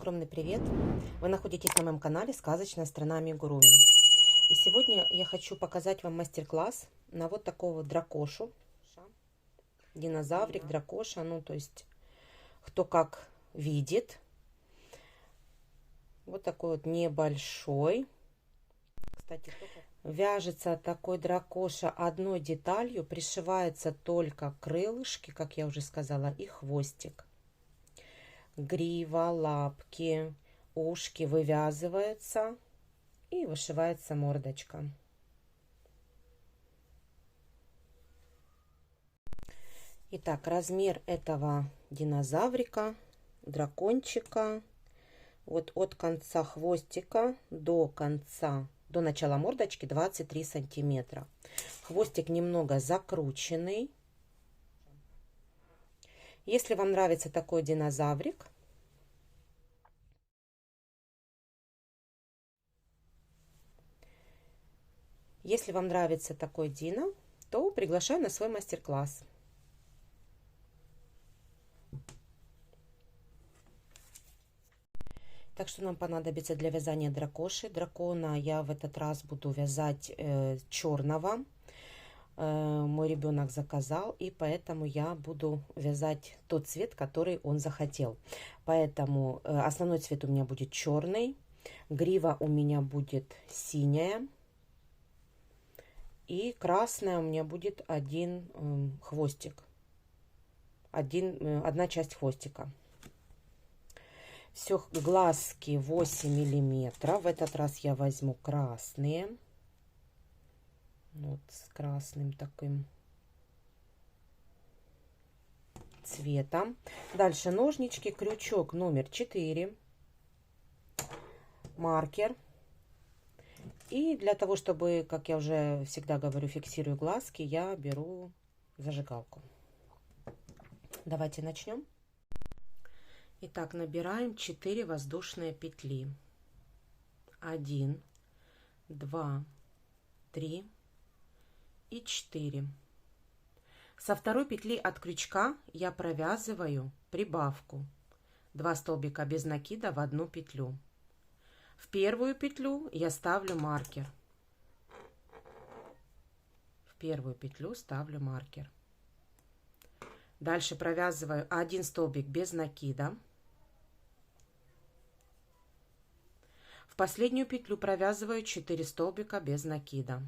огромный привет! Вы находитесь на моем канале «Сказочная страна Амигуруми». И сегодня я хочу показать вам мастер-класс на вот такого дракошу. Динозаврик, дракоша, ну то есть кто как видит. Вот такой вот небольшой. Кстати, вяжется такой дракоша одной деталью, пришивается только крылышки, как я уже сказала, и хвостик. Грива, лапки, ушки вывязываются и вышивается мордочка. Итак, размер этого динозаврика, дракончика, вот от конца хвостика до начала мордочки 23 сантиметра. Хвостик немного закрученный. Если вам нравится такой динозаврик, дино, то приглашаю на свой мастер-класс. Так что нам понадобится для вязания дракоши. Дракона я в этот раз буду вязать черного. Мой ребенок заказал, и поэтому я буду вязать тот цвет, который он захотел. Поэтому основной цвет у меня будет черный, грива у меня будет синяя, и красная у меня будет один хвостик, одна часть хвостика. Все, глазки 8 миллиметров. В этот раз я возьму красные. Вот с красным таким цветом. Дальше ножнички, крючок номер 4, маркер. И для того, чтобы, как я уже всегда говорю, фиксирую глазки, я беру зажигалку. Давайте начнем. Итак, набираем 4 воздушные петли. 1, 2, 3 и 4. Со второй петли от крючка я провязываю прибавку 2 столбика без накида в одну петлю. В первую петлю я ставлю маркер. Дальше провязываю 1 столбик без накида. В последнюю петлю провязываю 4 столбика без накида.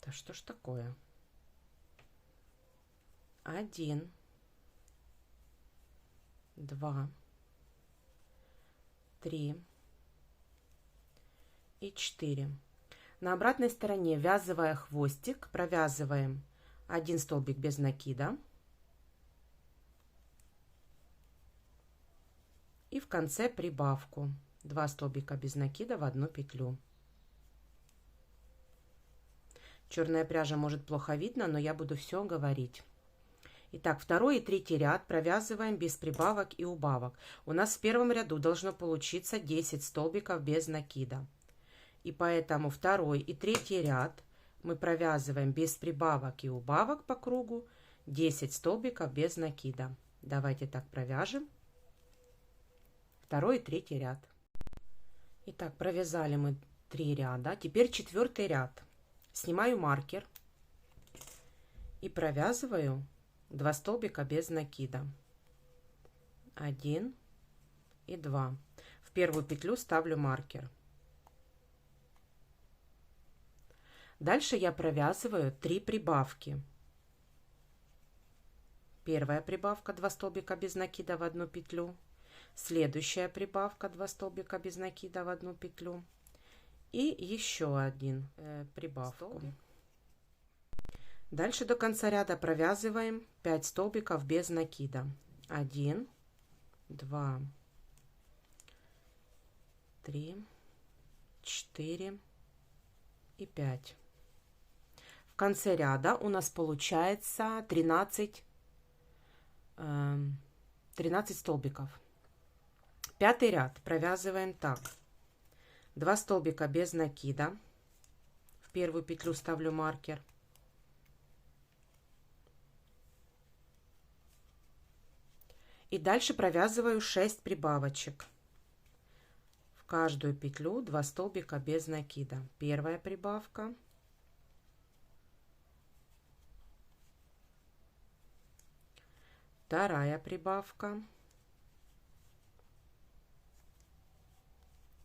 Да что ж такое? 1, 2, 3 и 4. На обратной стороне, ввязывая хвостик, провязываем 1 столбик без накида. И в конце прибавку 2 столбика без накида в одну петлю. Черная пряжа может плохо видно, но я буду все говорить. Итак, второй и третий ряд провязываем без прибавок и убавок. У нас в первом ряду должно получиться 10 столбиков без накида. И поэтому второй и третий ряд мы провязываем без прибавок и убавок по кругу 10 столбиков без накида. Давайте так провяжем. Второй и третий ряд. Итак, провязали мы 3 ряда. Теперь четвертый ряд. Снимаю маркер и провязываю 2 столбика без накида. 1 и 2. В первую петлю ставлю маркер. Дальше я провязываю 3 прибавки. Первая прибавка 2 столбика без накида в одну петлю. Следующая прибавка 2 столбика без накида в одну петлю. И еще один прибавку. Дальше до конца ряда провязываем 5 столбиков без накида. 1, 2, 3, 4 и 5. В конце ряда у нас получается 13 столбиков. Пятый ряд провязываем так. 2 столбика без накида. В первую петлю ставлю маркер. И дальше провязываю 6 прибавочек. В каждую петлю 2 столбика без накида. Первая прибавка. Вторая прибавка.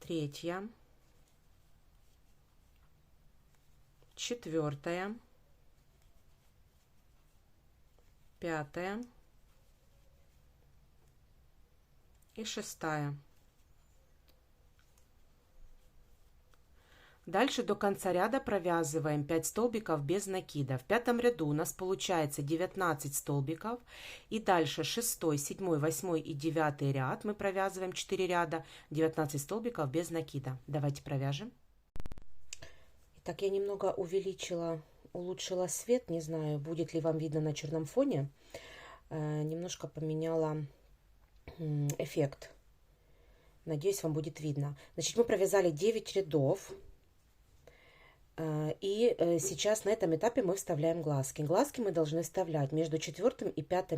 Третья. Четвертая. Пятая. И шестая. Дальше до конца ряда провязываем 5 столбиков без накида. В пятом ряду у нас получается 19 столбиков. И дальше 6, 7, 8 и 9 ряд мы провязываем 4 ряда, 19 столбиков без накида. Давайте провяжем. Итак, я немного улучшила свет. Не знаю, будет ли вам видно на черном фоне. Немножко поменяла эффект. Надеюсь, вам будет видно. Значит, мы провязали 9 рядов. И сейчас на этом этапе мы вставляем глазки. Глазки мы должны вставлять между 4 и 5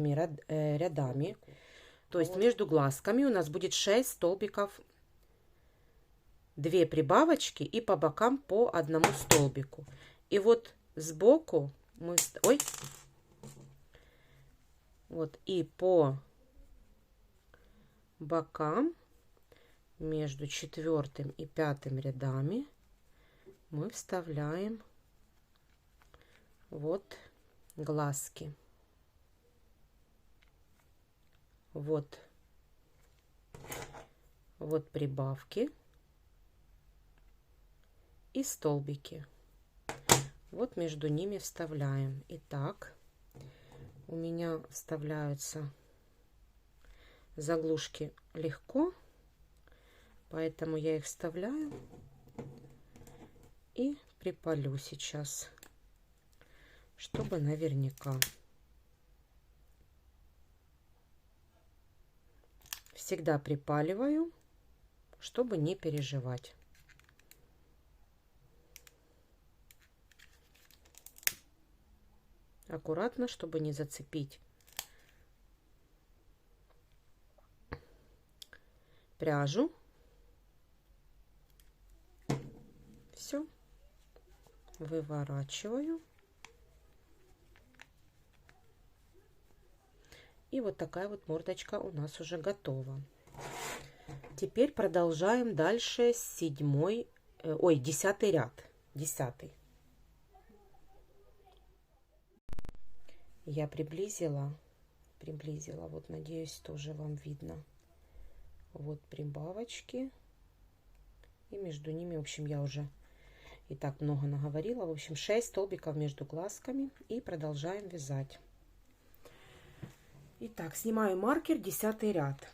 рядами. То есть между глазками у нас будет 6 столбиков, 2 прибавочки и по бокам по одному столбику. И вот сбоку мы... Ой! Вот и по бокам между 4 и 5 рядами мы вставляем вот глазки. Вот прибавки и столбики. Вот между ними вставляем. Итак, у меня вставляются заглушки легко, поэтому я их вставляю и припалю сейчас, чтобы наверняка. Всегда припаливаю, чтобы не переживать. Аккуратно, чтобы не зацепить пряжу. Все. Выворачиваю. И вот такая вот мордочка у нас уже готова. Теперь продолжаем дальше с 10 ряд. 10. Я приблизила. Вот, надеюсь, тоже вам видно. Вот прибавочки. И между ними, в общем, я уже и так много наговорила. В общем, 6 столбиков между глазками. И продолжаем вязать. Итак, снимаю маркер, 10 ряд.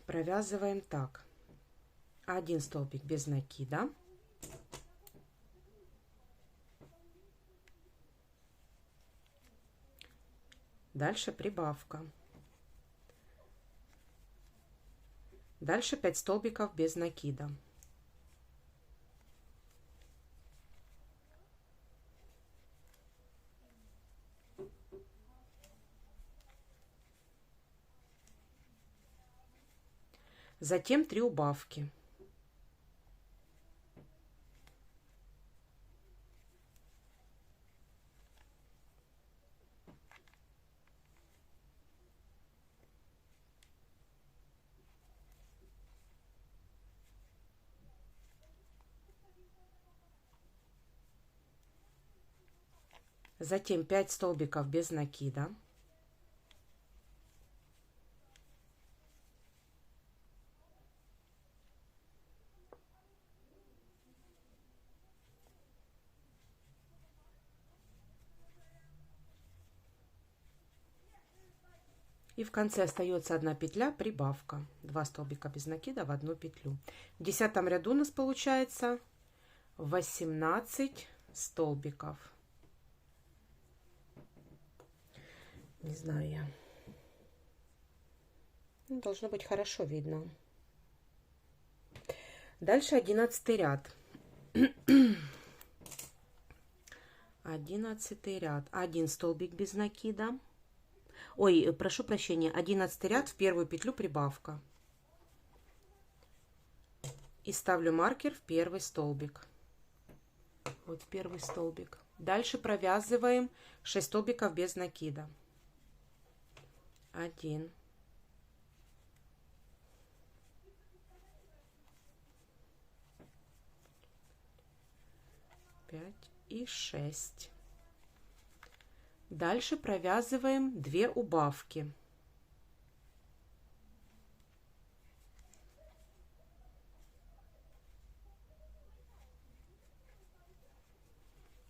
Провязываем так. 1 столбик без накида. Дальше прибавка. Дальше 5 столбиков без накида. Затем 3 убавки. Затем 5 столбиков без накида. И в конце остается 1 петля, прибавка. 2 столбика без накида в 1 петлю. В 10 ряду у нас получается 18 столбиков. Не знаю я. Должно быть хорошо видно. Дальше 11 ряд. 11 ряд. 1 столбик без накида. Ой, прошу прощения, 11 ряд, в первую петлю прибавка. И ставлю маркер в первый столбик. Вот первый столбик. Дальше провязываем 6 столбиков без накида. 1, 5 и 6. Дальше провязываем 2 убавки.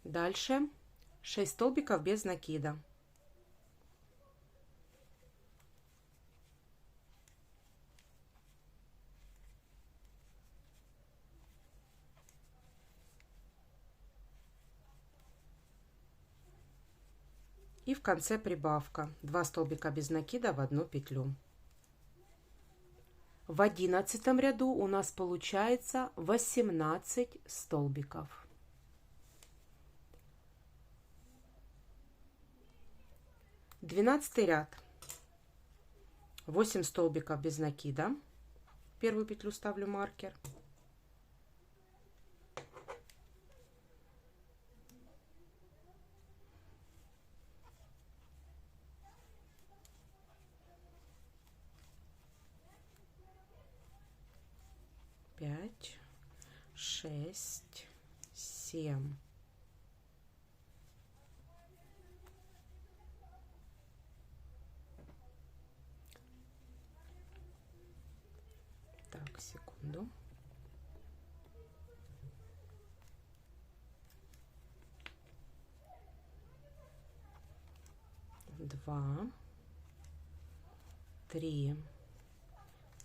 Дальше 6 столбиков без накида. И в конце прибавка. 2 столбика без накида в одну петлю. В 11 ряду у нас получается 18 столбиков. Двенадцатый ряд. 8 столбиков без накида. Первую петлю ставлю маркер. Пять, 6, 7. Так, секунду. Два, 3,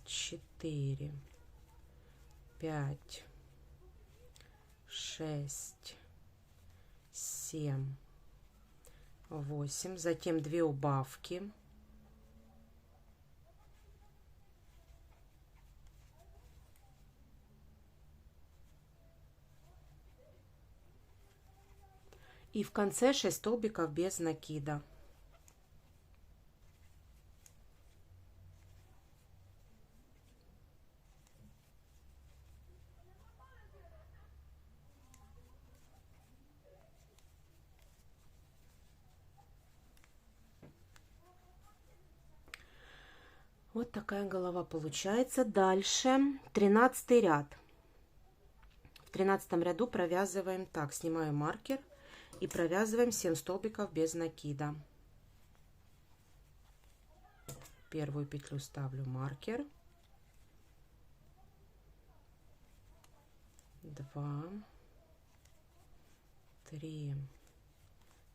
4, 5, 6, 7, 8. Затем 2 убавки. И в конце 6 столбиков без накида. Вот такая голова получается. Дальше 13 ряд. В 13 ряду провязываем так. Снимаю маркер и провязываем 7 столбиков без накида. Первую петлю ставлю маркер. 2, 3,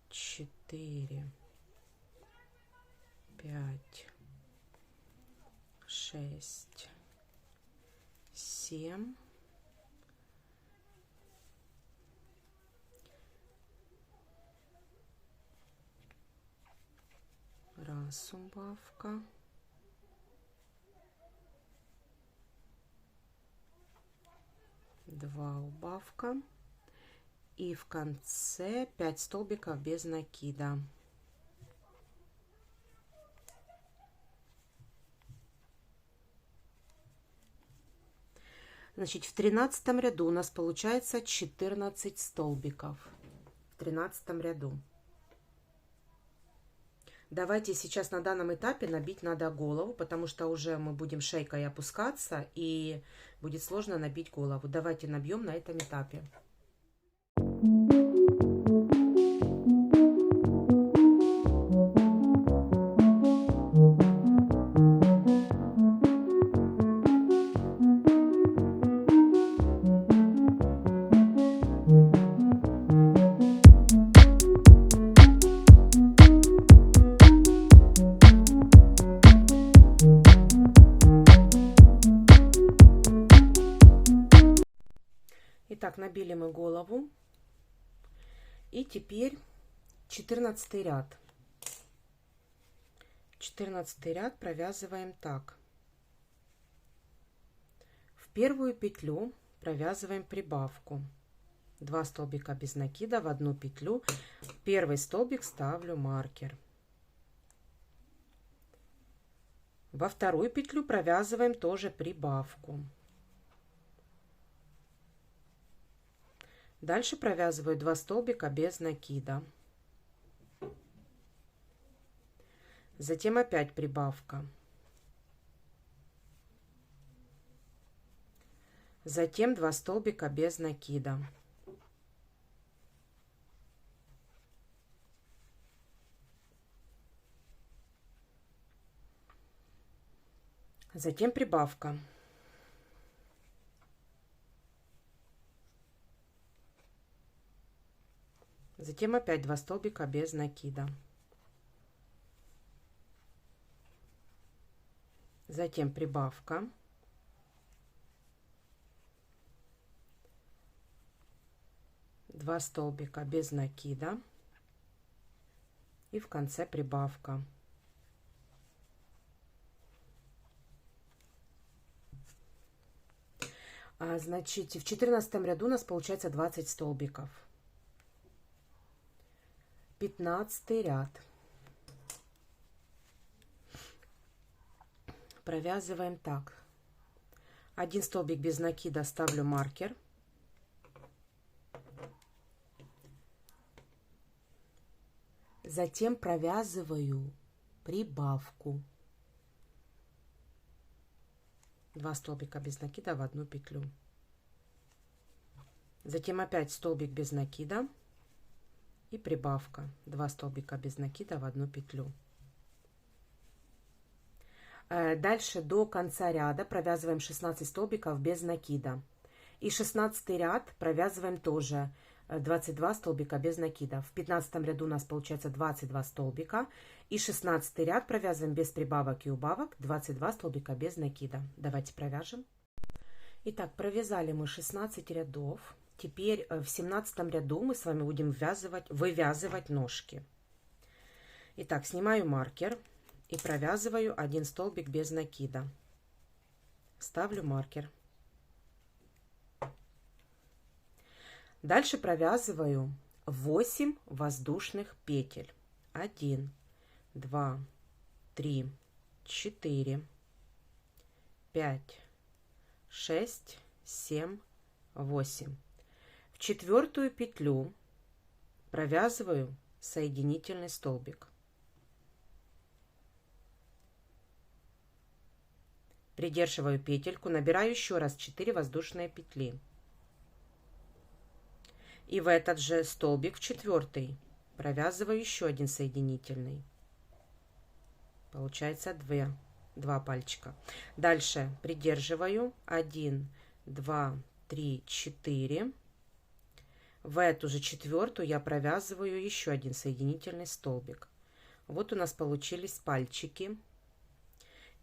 4, 5, 6, 7. Раз убавка. Два убавка. И в конце 5 столбиков без накида. Значит, в 13 ряду у нас получается 14 столбиков. В 13 ряду. Давайте сейчас на данном этапе набить надо голову, потому что уже мы будем шейкой опускаться, и будет сложно набить голову. Давайте набьем на этом этапе. Итак, набили мы голову. И теперь 14 ряд. 14 ряд провязываем так. В первую петлю провязываем прибавку. 2 столбика без накида в одну петлю. Первый столбик ставлю маркер. Во вторую петлю провязываем тоже прибавку. Дальше провязываю 2 столбика без накида. Затем опять прибавка. Затем 2 столбика без накида. Затем прибавка. Затем опять 2 столбика без накида. Затем прибавка. Два столбика без накида. И в конце прибавка. Значит, в 14 ряду у нас получается 20 столбиков. 15 ряд. Провязываем так. 1 столбик без накида, ставлю маркер. Затем провязываю прибавку. 2 столбика без накида в одну петлю. Затем опять столбик без накида и прибавка. 2 столбика без накида в одну петлю. Дальше до конца ряда провязываем 16 столбиков без накида. И 16 ряд провязываем тоже 22 столбика без накида. В 15 ряду у нас получается 22 столбика. И 16 ряд провязываем без прибавок и убавок 22 столбика без накида. Давайте провяжем. Итак, провязали мы 16 рядов. Теперь в 17 ряду мы с вами будем вывязывать ножки. Итак, снимаю маркер и провязываю 1 столбик без накида. Ставлю маркер. Дальше провязываю 8 воздушных петель. 1, 2, 3, 4, 5, 6, 7, 8. В 4-ю петлю провязываю соединительный столбик. Придерживаю петельку, набираю еще раз 4 воздушные петли. И в этот же столбик, в 4-й, провязываю еще 1 соединительный. Получается 2 пальчика. Дальше придерживаю 1, 2, 3, 4. В эту же 4-ю я провязываю еще 1 соединительный столбик. Вот у нас получились пальчики.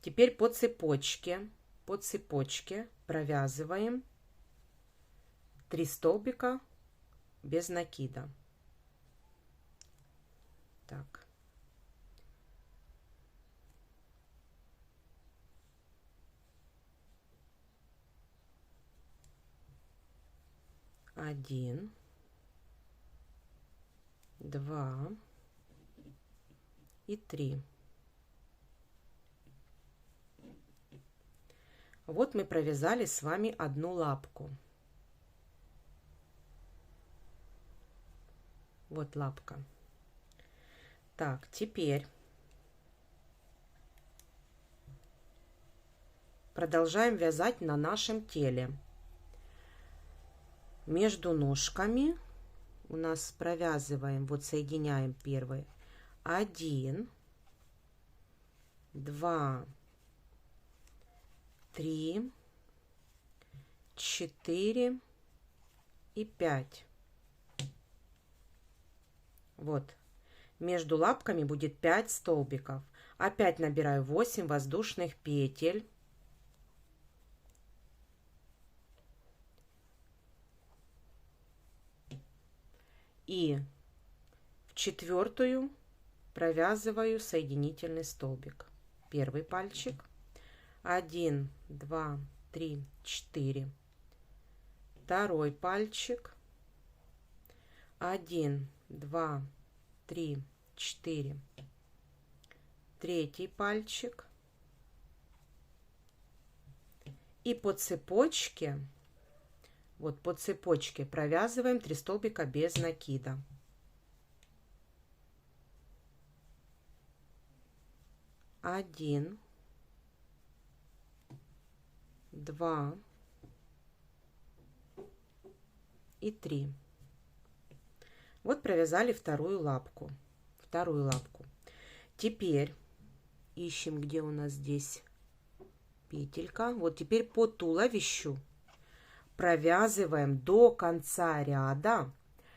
Теперь по цепочке провязываем 3 столбика без накида. Так. Один, 2 и 3. Вот мы провязали с вами одну лапку. Вот лапка. Так, теперь продолжаем вязать на нашем теле. Между ножками у нас провязываем, вот соединяем первый. 1, 2, 3, 4 и 5. Вот. Между лапками будет 5 столбиков. Опять набираю 8 воздушных петель. И в 4-ю провязываю соединительный столбик. Первый пальчик. 1, 2, 3, 4. Второй пальчик. 1, 2, 3, 4. Третий пальчик. И по цепочке, вот по цепочке провязываем 3 столбика без накида. 1, 2 и 3. Вот провязали вторую лапку. Теперь ищем, где у нас здесь петелька. Вот теперь по туловищу провязываем до конца ряда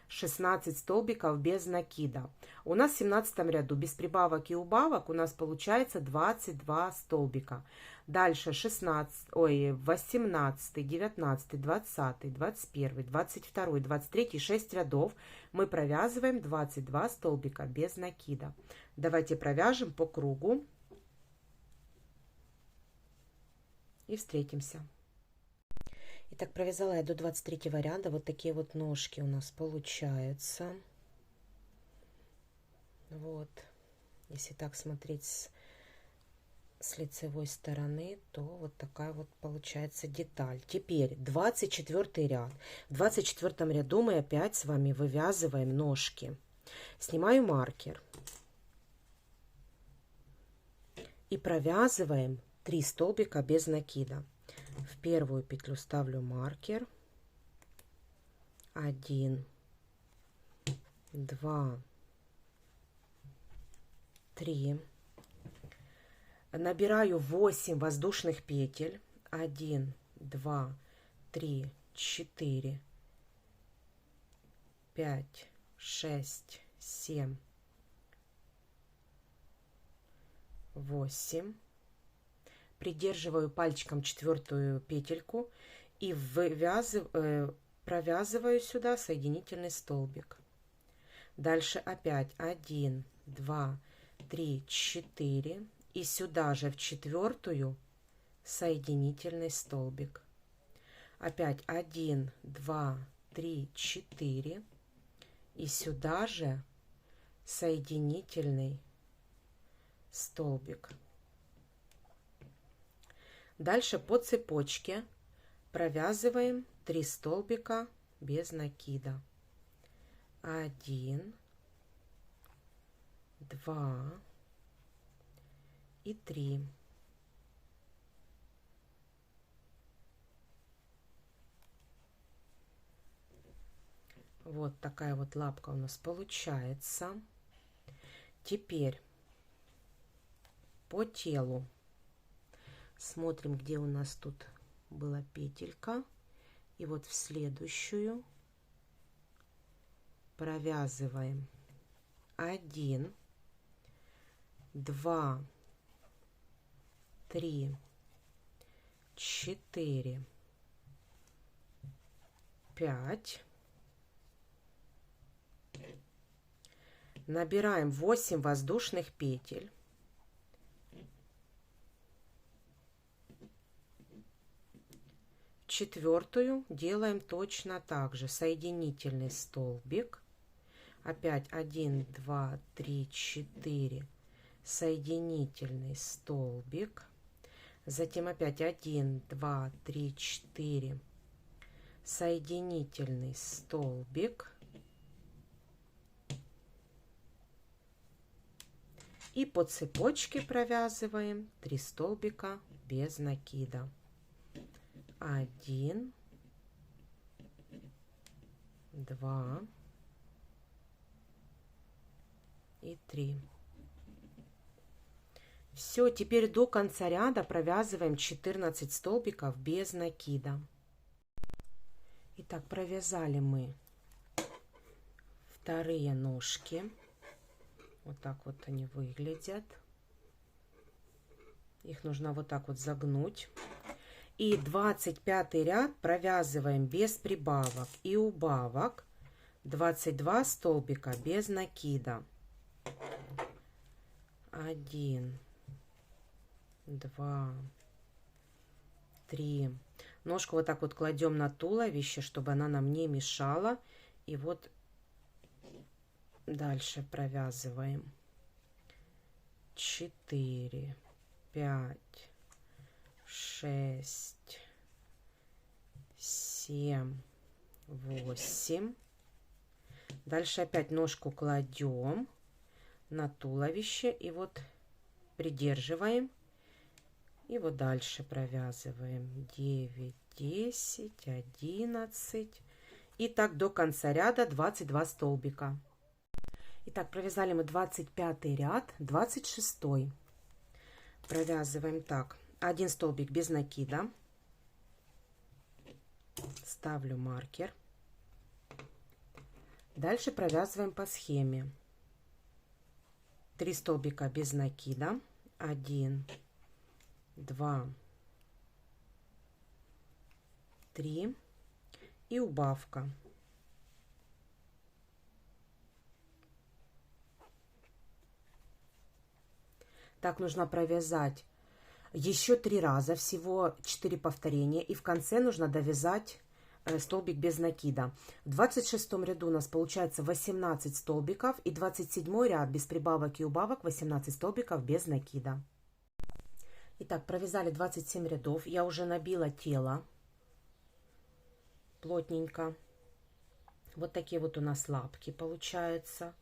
16 столбиков без накида. У нас в 17 ряду без прибавок и убавок у нас получается 22 столбика. Дальше 18, 19, 20, 21, 22, 23, 6 рядов мы провязываем 22 столбика без накида. Давайте провяжем по кругу и встретимся. Итак, провязала я до 23 ряда. Вот такие вот ножки у нас получаются. Вот. Если так смотреть с лицевой стороны, то вот такая вот получается деталь. Теперь 24 ряд. В 24 ряду мы опять с вами вывязываем ножки. Снимаю маркер. И провязываем 3 столбика без накида. В первую петлю ставлю маркер. 1, 2, 3. Набираю 8 воздушных петель. 1, 2, 3, 4, 5, 6, 7, 8. Придерживаю пальчиком 4-ю петельку и провязываю сюда соединительный столбик. Дальше опять 1, 2, 3, 4 и сюда же в 4-ю соединительный столбик. Опять 1, 2, 3, 4 и сюда же соединительный столбик. Дальше по цепочке провязываем 3 столбика без накида. 1, 2 и 3. Вот такая вот лапка у нас получается. Теперь по телу смотрим, где у нас тут была петелька. И вот в следующую провязываем 1, 2, 3, 4, 5. Набираем 8 воздушных петель. Четвертую делаем точно так же. Соединительный столбик. Опять 1, 2, 3, 4. Соединительный столбик. Затем опять 1, 2, 3, 4. Соединительный столбик. И по цепочке провязываем 3 столбика без накида. 1, 2 и 3. Все, теперь до конца ряда провязываем 14 столбиков без накида. Итак, провязали мы вторые ножки. Вот так вот они выглядят. Их нужно вот так вот загнуть. И 25 ряд провязываем без прибавок и убавок 22 столбика без накида. 1, 2, 3. Ножку вот так вот кладем на туловище, чтобы она нам не мешала. И вот дальше провязываем 4, 5, 6, 7, 8. Дальше опять ножку кладем на туловище и вот придерживаем. И вот дальше провязываем 9, 10, 11. И так до конца ряда 22 столбика. Итак, провязали мы 25 ряд, 26. Провязываем так. 1 столбик без накида. Ставлю маркер. Дальше провязываем по схеме. 3 столбика без накида. 1, 2, 3 и убавка. Так нужно провязать еще 3 раза, всего 4 повторения, и в конце нужно довязать столбик без накида. В 26 ряду у нас получается 18 столбиков, и 27 ряд без прибавок и убавок 18 столбиков без накида. Итак, провязали 27 рядов. Я уже набила тело плотненько. Вот такие вот у нас лапки получаются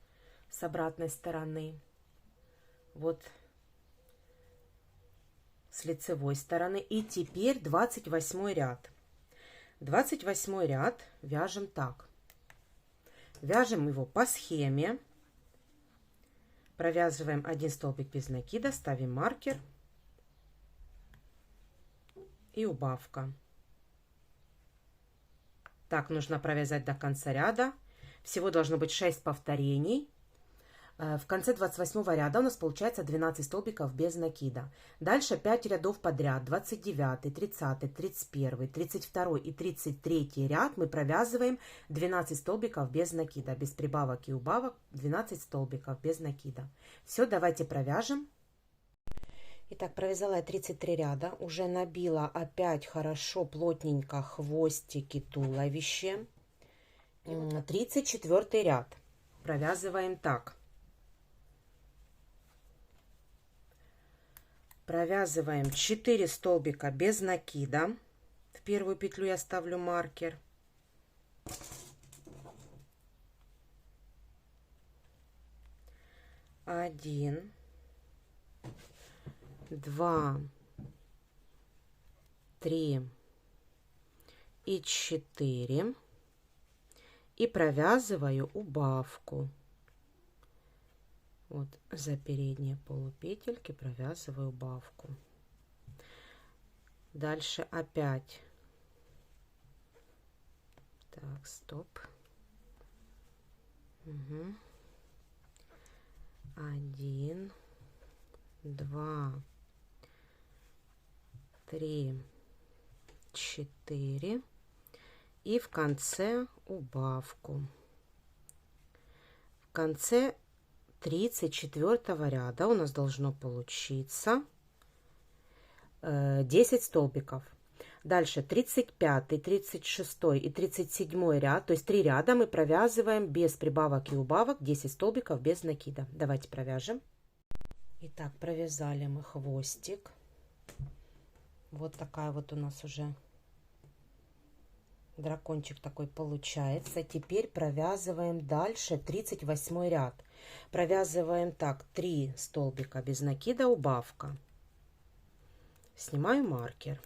с обратной стороны. Вот с лицевой стороны. И теперь 28 ряд. 28 ряд вяжем так. Вяжем его по схеме. Провязываем 1 столбик без накида, ставим маркер и убавка. Так нужно провязать до конца ряда. Всего должно быть 6 повторений. В конце 28 ряда у нас получается 12 столбиков без накида. Дальше 5 рядов подряд. 29, 30, 31, 32 и 33 ряд мы провязываем 12 столбиков без накида. Без прибавок и убавок 12 столбиков без накида. Все, давайте провяжем. Итак, провязала я 33 ряда. Уже набила опять хорошо, плотненько хвостики, туловище. 34 ряд. Провязываем так. Провязываем 4 столбика без накида. В первую петлю я ставлю маркер. Один, 2, 3 и 4. И провязываю убавку. Вот за передние полупетельки провязываю убавку. Дальше опять. Так, стоп. Угу. 1, 2, 3, 4. И в конце убавку. В конце 34 ряда у нас должно получиться 10 столбиков. Дальше 35, 36 и 37 ряд, то есть 3 ряда мы провязываем без прибавок и убавок 10 столбиков без накида. Давайте провяжем. Итак, провязали мы хвостик. Вот такая вот у нас уже дракончик такой получается. Теперь провязываем дальше 38 ряд. Провязываем так: 3 столбика без накида, убавка. Снимаю маркер.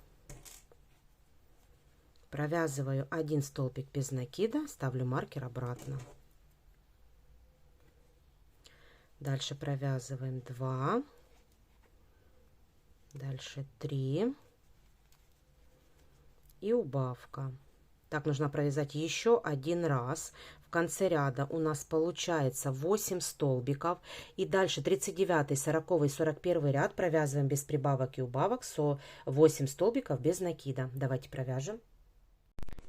Провязываю 1 столбик без накида, ставлю маркер обратно. Дальше провязываем 2. Дальше 3. И убавка. Так, нужно провязать еще 1 раз. В конце ряда у нас получается 8 столбиков. И дальше 39, 40 и 41 ряд провязываем без прибавок и убавок. 8 столбиков без накида. Давайте провяжем.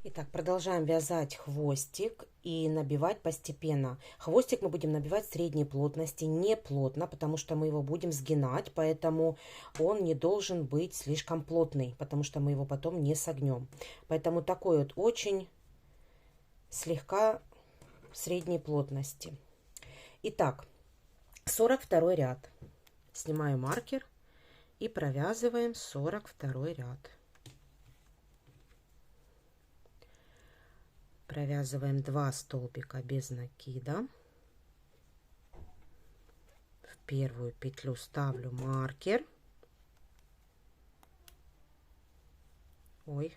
Итак, продолжаем вязать хвостик и набивать постепенно. Хвостик мы будем набивать средней плотности, не плотно, потому что мы его будем сгинать, поэтому он не должен быть слишком плотный, потому что мы его потом не согнем. Поэтому такой вот очень слегка средней плотности. Итак, 42 ряд. Снимаю маркер и провязываем 42 ряд. Провязываем 2 столбика без накида. В первую петлю ставлю маркер. Ой,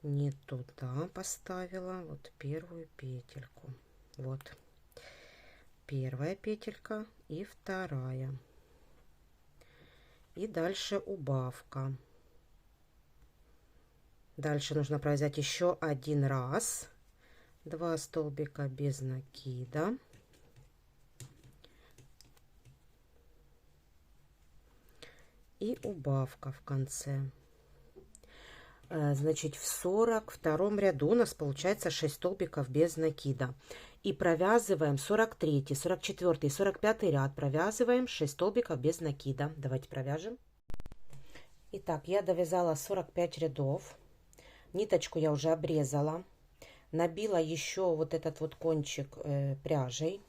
не туда поставила. Вот первую петельку. Вот первая петелька и вторая. И дальше убавка. Дальше нужно провязать еще один раз 2 столбика без накида. И убавка в конце. Значит, в 42 ряду у нас получается 6 столбиков без накида. И провязываем 43, 44 и 45 ряд. Провязываем 6 столбиков без накида. Давайте провяжем. Итак, я довязала 45 рядов. Ниточку я уже обрезала. Набила еще вот этот вот кончик пряжей.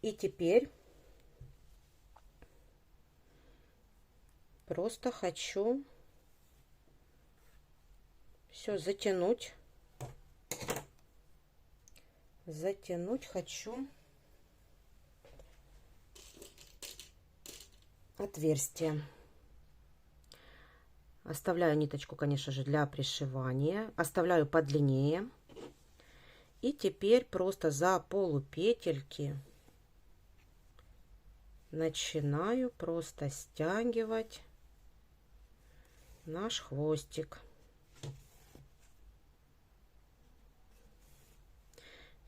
И теперь просто хочу все затянуть. Затянуть хочу отверстие. Оставляю ниточку, конечно же, для пришивания. Оставляю подлиннее. И теперь просто за полупетельки начинаю просто стягивать наш хвостик.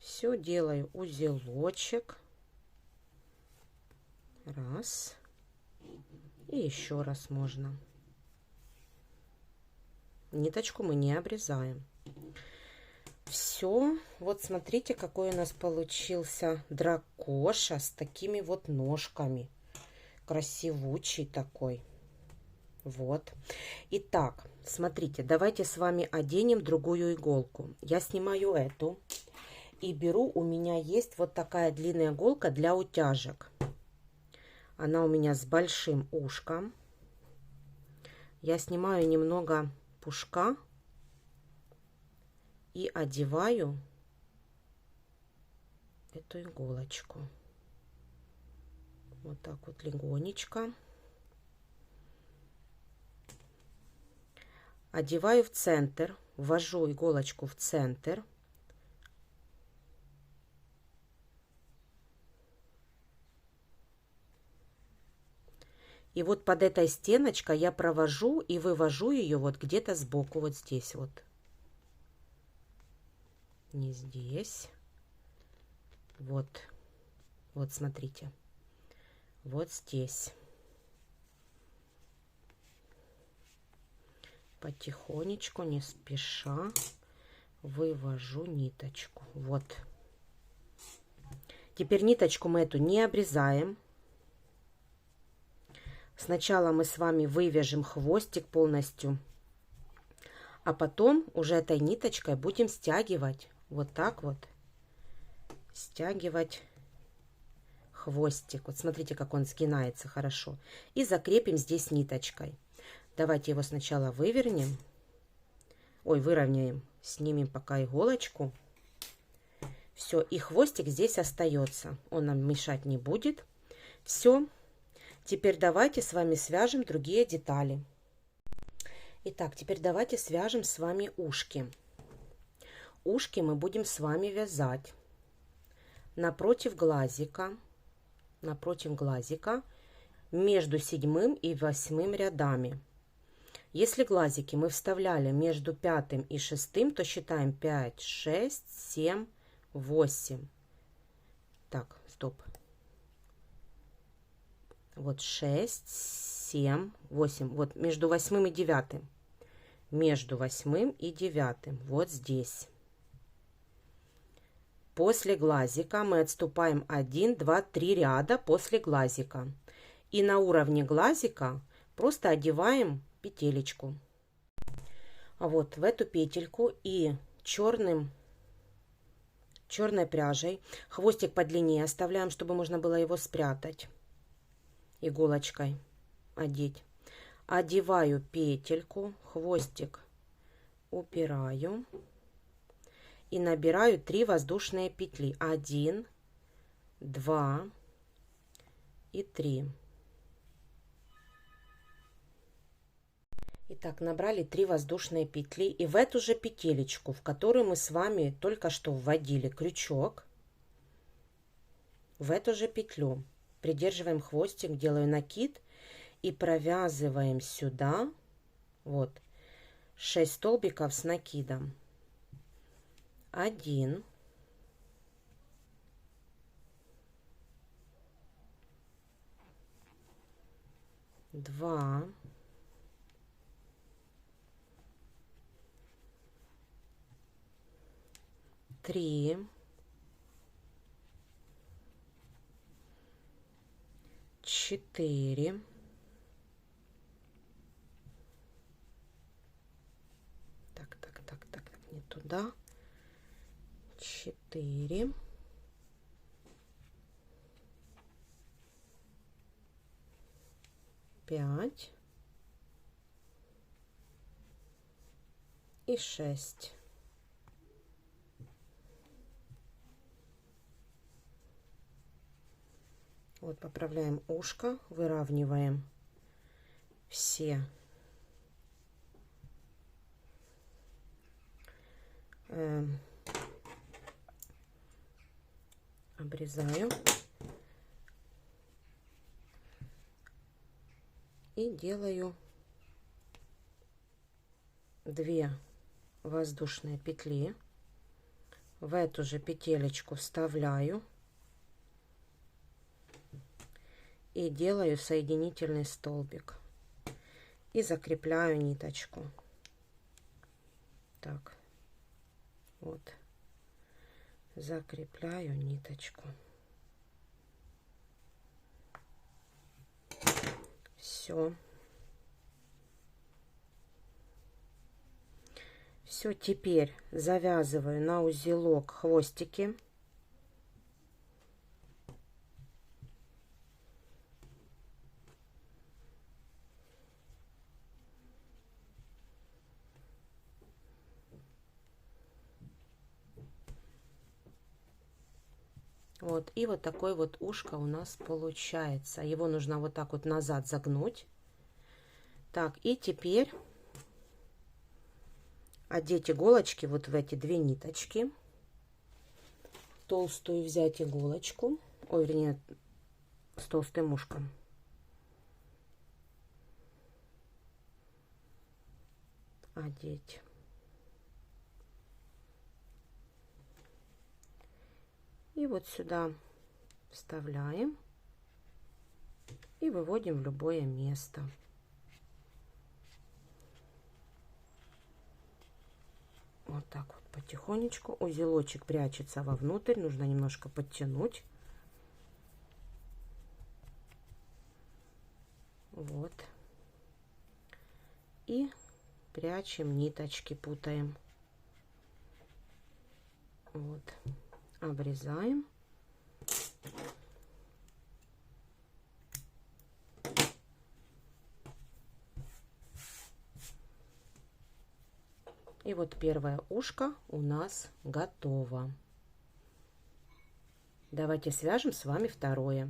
Все делаю узелочек. Раз. И еще раз можно. Ниточку мы не обрезаем. Все. Вот смотрите, какой у нас получился дракоша с такими вот ножками. Красивучий такой. Вот. Итак, смотрите, давайте с вами оденем другую иголку. Я снимаю эту и беру, у меня есть вот такая длинная иголка для утяжек. Она у меня с большим ушком. Я снимаю немного пушка и одеваю эту иголочку. Вот так вот легонечко. Одеваю в центр, ввожу иголочку в центр. И вот под этой стеночкой я провожу и вывожу ее вот где-то сбоку, вот здесь вот. Не здесь. Вот. Вот смотрите. Вот здесь. Потихонечку, не спеша, вывожу ниточку. Вот. Теперь ниточку мы эту не обрезаем. Сначала мы с вами вывяжем хвостик полностью, а потом уже этой ниточкой будем стягивать вот так вот. Стягивать хвостик. Вот смотрите, как он сгинается хорошо. И закрепим здесь ниточкой. Давайте его сначала вывернем. Ой, выровняем. Снимем пока иголочку. Все, и хвостик здесь остается. Он нам мешать не будет. Все. Теперь давайте с вами свяжем другие детали. Итак, теперь давайте свяжем с вами ушки. Ушки мы будем с вами вязать напротив глазика, между 7 и 8 рядами. Если глазики мы вставляли между 5 и 6, то считаем 5, 6, 7, 8. Так, стоп. Вот 6, 7, 8. Вот между 8 и 9. Между 8 и 9. Вот здесь. После глазика мы отступаем 1, 2, 3 ряда после глазика. И на уровне глазика просто одеваем петелечку. А вот в эту петельку и черной пряжей хвостик подлиннее оставляем, чтобы можно было его спрятать. Иголочкой одеть. Одеваю петельку, хвостик убираю. и набираю 3 воздушные петли. 1, 2 и 3. Итак, набрали 3 воздушные петли, и в эту же петелечку, в которую мы с вами только что вводили крючок, в эту же петлю придерживаем хвостик, делаю накид и провязываем сюда вот 6 столбиков с накидом. 1, 2, 3, 4, так, не туда, 4, 5 и 6. Вот поправляем ушко, выравниваем все обрезаю и делаю 2 воздушные петли, в эту же петелечку вставляю и делаю соединительный столбик и закрепляю ниточку. Так, вот, закрепляю ниточку. Все. Все, теперь завязываю на узелок хвостики. Вот, и вот такое вот ушко у нас получается. Его нужно вот так вот назад загнуть. Так, и теперь одеть иголочки вот в эти 2 ниточки. Толстую взять иголочку. Ой, вернее, с толстым ушком. Одеть. И вот сюда вставляем и выводим в любое место. Вот так вот потихонечку. Узелочек прячется вовнутрь, нужно немножко подтянуть. Вот. И прячем ниточки, путаем. Вот. Обрезаем. И вот первое ушко у нас готово. Давайте свяжем с вами второе.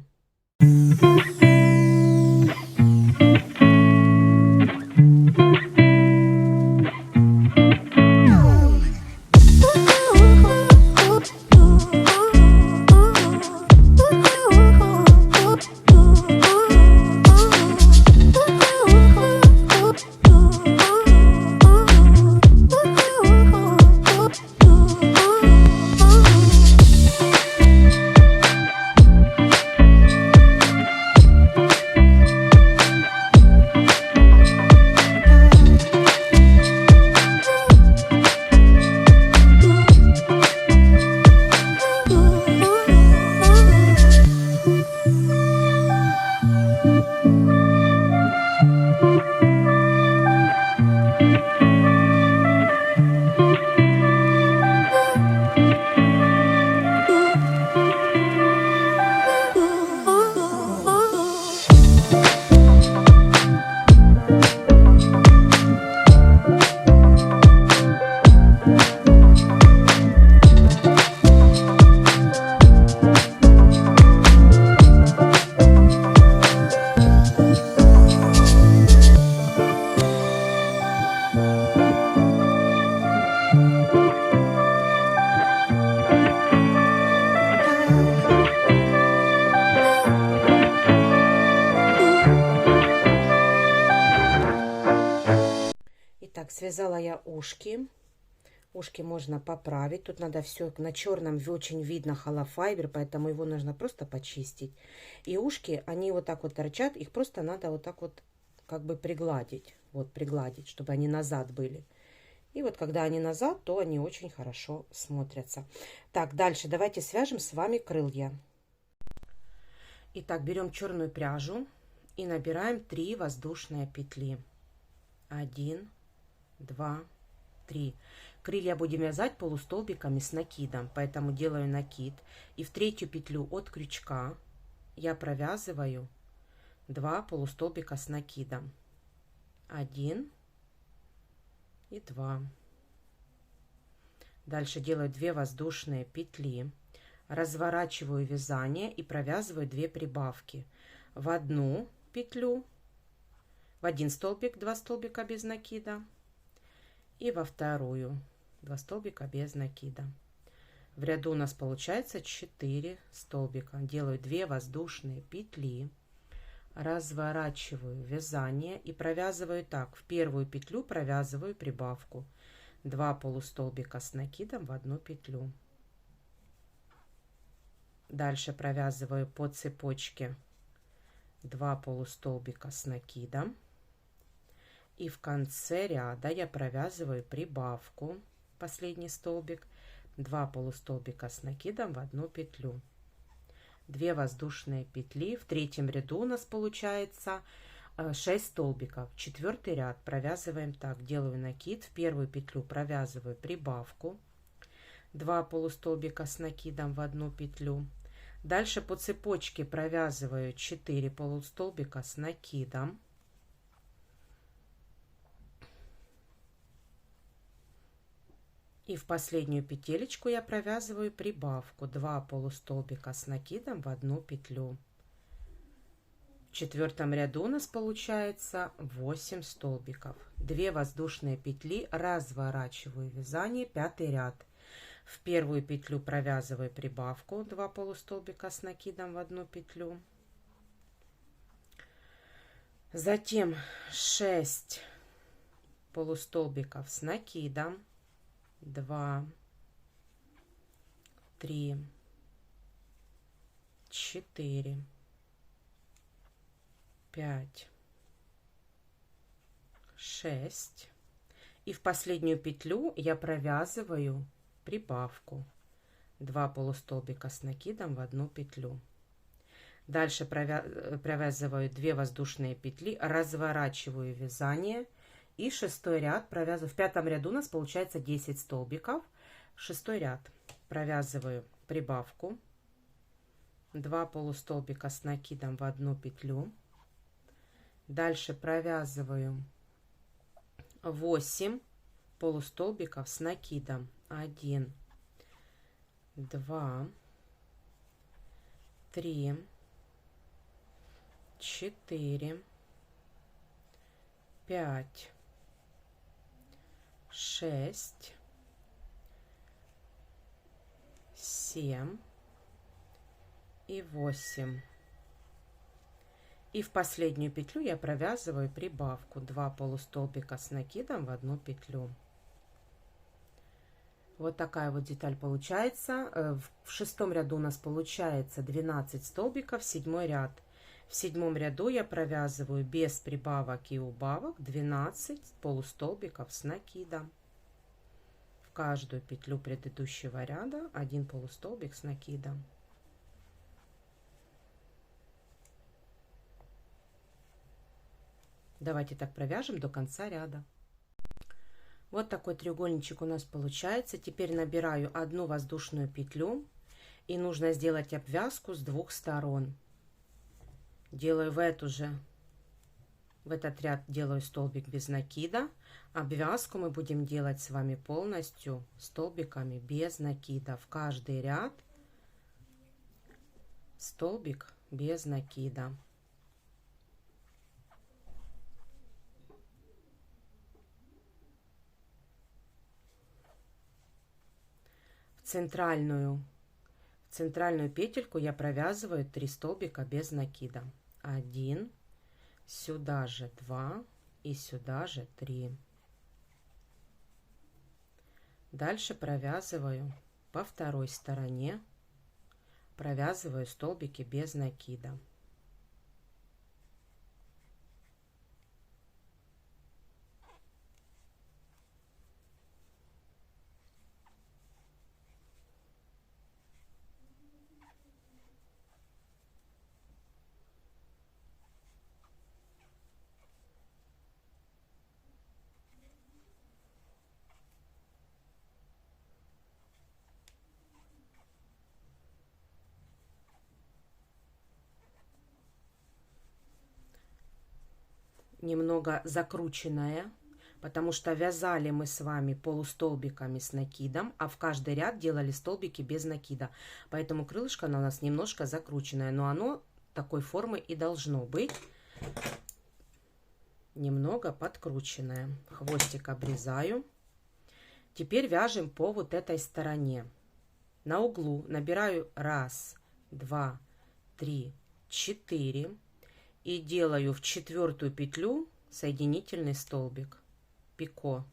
это ушки. Ушки можно поправить. Тут надо все на черном очень видно холофайбер, поэтому его нужно просто почистить. И ушки, они вот так вот торчат, их просто надо вот так вот как бы пригладить. Вот пригладить, чтобы они назад были. И вот когда они назад, то они очень хорошо смотрятся. Так, дальше давайте свяжем с вами крылья. Итак, берем черную пряжу и набираем 3 воздушные петли. 1, 2, 3. Крылья будем вязать полустолбиками с накидом, поэтому делаю накид. И в третью петлю от крючка я провязываю 2 полустолбика с накидом. 1 и 2. Дальше делаю 2 воздушные петли, разворачиваю вязание и провязываю 2 прибавки. В одну петлю, в один столбик 2 столбика без накида и во вторую 2 столбика без накида. В ряду у нас получается 4 столбика. Делаю 2 воздушные петли, разворачиваю вязание и провязываю так. В первую петлю провязываю прибавку. 2 полустолбика с накидом в одну петлю. Дальше провязываю по цепочке 2 полустолбика с накидом. И в конце ряда я провязываю прибавку, последний столбик, 2 полустолбика с накидом в одну петлю. 2 воздушные петли. В третьем ряду у нас получается 6 столбиков. Четвертый ряд провязываем так. Делаю накид, в первую петлю провязываю прибавку, 2 полустолбика с накидом в одну петлю. Дальше по цепочке провязываю 4 полустолбика с накидом. И в последнюю петелечку я провязываю прибавку, 2 полустолбика с накидом в одну петлю. В четвертом ряду у нас получается 8 столбиков. 2 воздушные петли, разворачиваю вязание, 5-й ряд. В первую петлю провязываю прибавку, 2 полустолбика с накидом в одну петлю. Затем 6 полустолбиков с накидом. 2, 3, 4, 5, 6. И в последнюю петлю я провязываю прибавку, 2 полустолбика с накидом в одну петлю. Дальше провязываю 2 воздушные петли, разворачиваю вязание. И 6-й ряд провязываю. В 5-м ряду у нас получается 10 столбиков. 6-й ряд провязываю прибавку, 2 полустолбика с накидом в одну петлю. Дальше провязываю 8 полустолбиков с накидом. 1, 2, 3, 4, 5, 6, 7 и 8. И в последнюю петлю я провязываю прибавку, 2 полустолбика с накидом в одну петлю. Вот такая вот деталь получается. В 6-м ряду у нас получается 12 столбиков, 7-й ряд. В 7-м ряду я провязываю без прибавок и убавок 12 полустолбиков с накидом. В каждую петлю предыдущего ряда 1 полустолбик с накидом. Давайте так провяжем до конца ряда. Вот такой треугольничек у нас получается. Теперь набираю 1 воздушную петлю и нужно сделать обвязку с 2 сторон. Делаю в этот ряд делаю столбик без накида. Обвязку мы будем делать с вами полностью столбиками без накида. В каждый ряд столбик без накида. В центральную петельку я провязываю 3 столбика без накида. 1, сюда же 2 и сюда же 3. Дальше провязываю по второй стороне, провязываю столбики без накида. Немного закрученная, потому что вязали мы с вами полустолбиками с накидом, а в каждый ряд делали столбики без накида. Поэтому крылышко у нас немножко закрученное, но оно такой формы и должно быть. Немного подкрученное. Хвостик обрезаю. Теперь вяжем по вот этой стороне. На углу набираю 1, 2, 3, 4 и делаю в 4-ю петлю соединительный столбик, пико.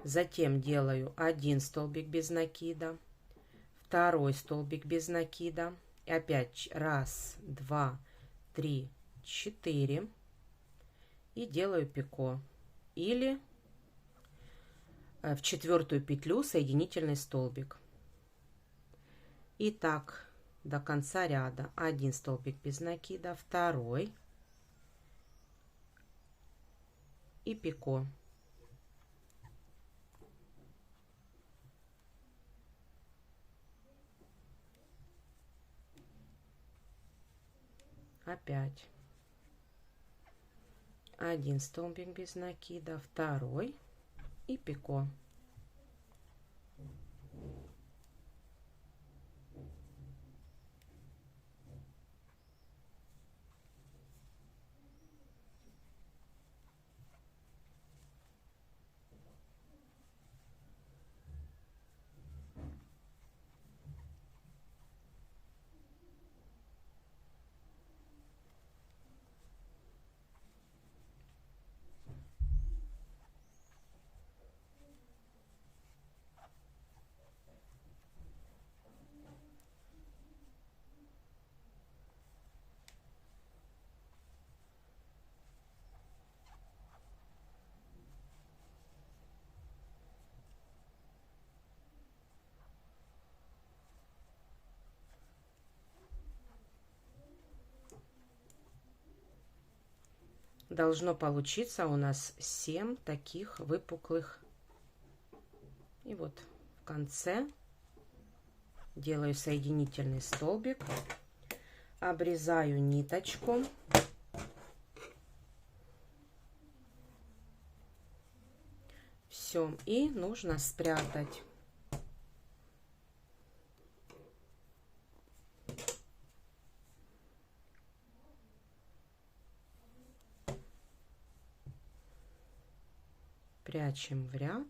Затем делаю 1 столбик без накида, 2 столбик без накида, и опять 1, 2, 3, 4 и делаю пико, или в 4-ю петлю соединительный столбик. И так до конца ряда. 1 столбик без накида, 2 и пико. Опять 1 столбик без накида, 2 и пико. Должно получиться у нас 7 таких выпуклых. И вот в конце делаю соединительный столбик, обрезаю ниточку. Все, и нужно спрятать. Прячем в ряд.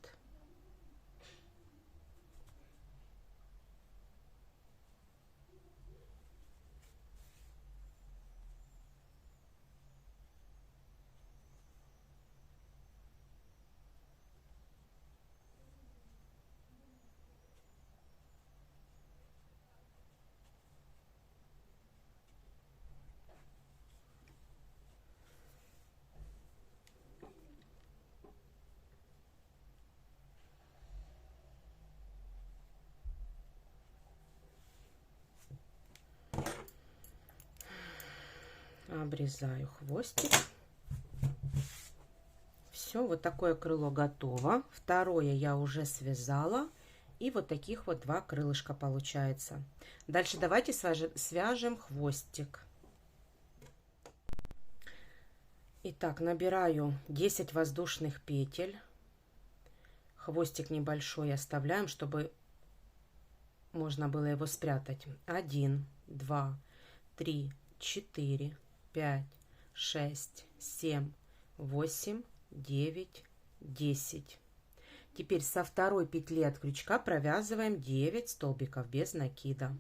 Обрезаю хвостик. Все, вот такое крыло готово. Второе я уже связала. И вот таких вот 2 крылышка получается. Дальше давайте свяжем хвостик. Итак, набираю 10 воздушных петель. Хвостик небольшой оставляем, чтобы можно было его спрятать. 1, 2, 3, 4, 5, 6, 7, 8, 9, 10. Теперь со второй петли от крючка провязываем 9 столбиков без накида.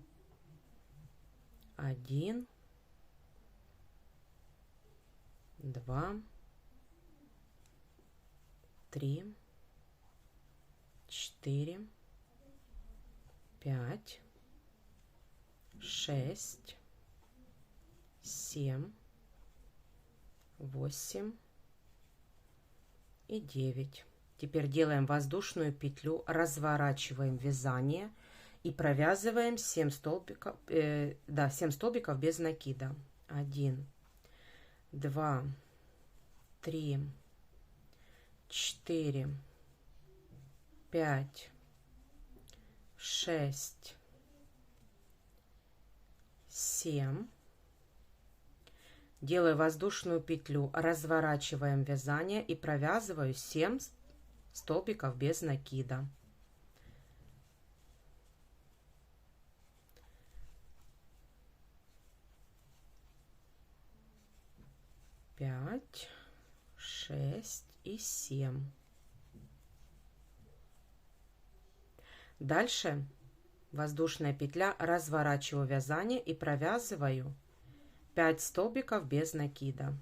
1, 2, 3, 4, 5, 6, 7, 8 и 9. Теперь делаем воздушную петлю, разворачиваем вязание и провязываем 7 столбиков, 7 столбиков без накида. 1, 2, 3, 4, 5, 6, 7. Делаю воздушную петлю, разворачиваем вязание и провязываю 7 столбиков без накида. Пять, 6 и 7. Дальше воздушная петля, разворачиваю вязание и провязываю 5 столбиков без накида.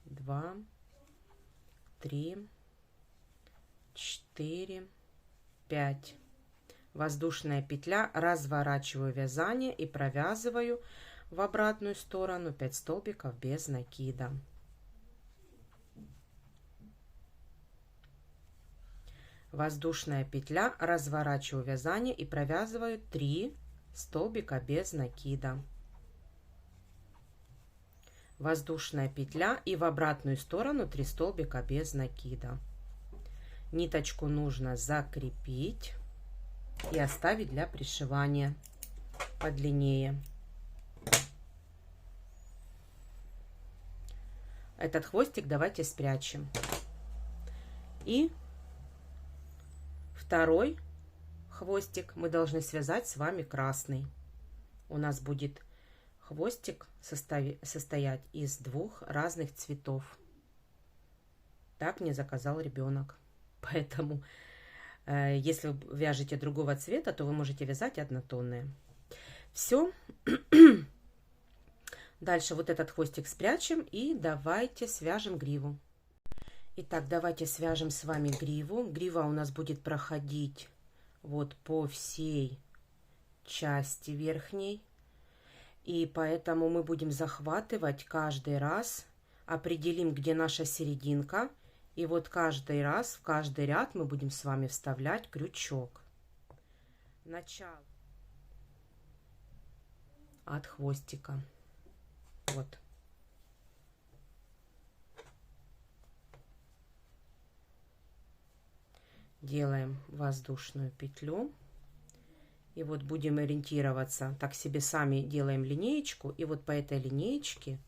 2, 3, 4, 5. Воздушная петля, разворачиваю вязание и провязываю в обратную сторону 5 столбиков без накида. Воздушная петля, разворачиваю вязание и провязываю 3 столбика без накида. Воздушная петля и в обратную сторону 3 столбика без накида. Ниточку нужно закрепить и оставить для пришивания подлиннее. Этот хвостик давайте спрячем. И второй хвостик мы должны связать с вами красный. У нас будет хвостик состоять из 2 разных цветов. Так мне заказал ребенок. Поэтому, если вы вяжете другого цвета, то вы можете вязать однотонные. Все. Дальше вот этот хвостик спрячем и давайте свяжем гриву. Итак, давайте свяжем с вами гриву. Грива у нас будет проходить вот по всей части верхней. И поэтому мы будем захватывать каждый раз, определим, где наша серединка. И вот каждый раз, в каждый ряд мы будем с вами вставлять крючок. Начало от хвостика. Вот. Делаем воздушную петлю. И вот будем ориентироваться. Так себе сами делаем линеечку. И вот по этой линеечке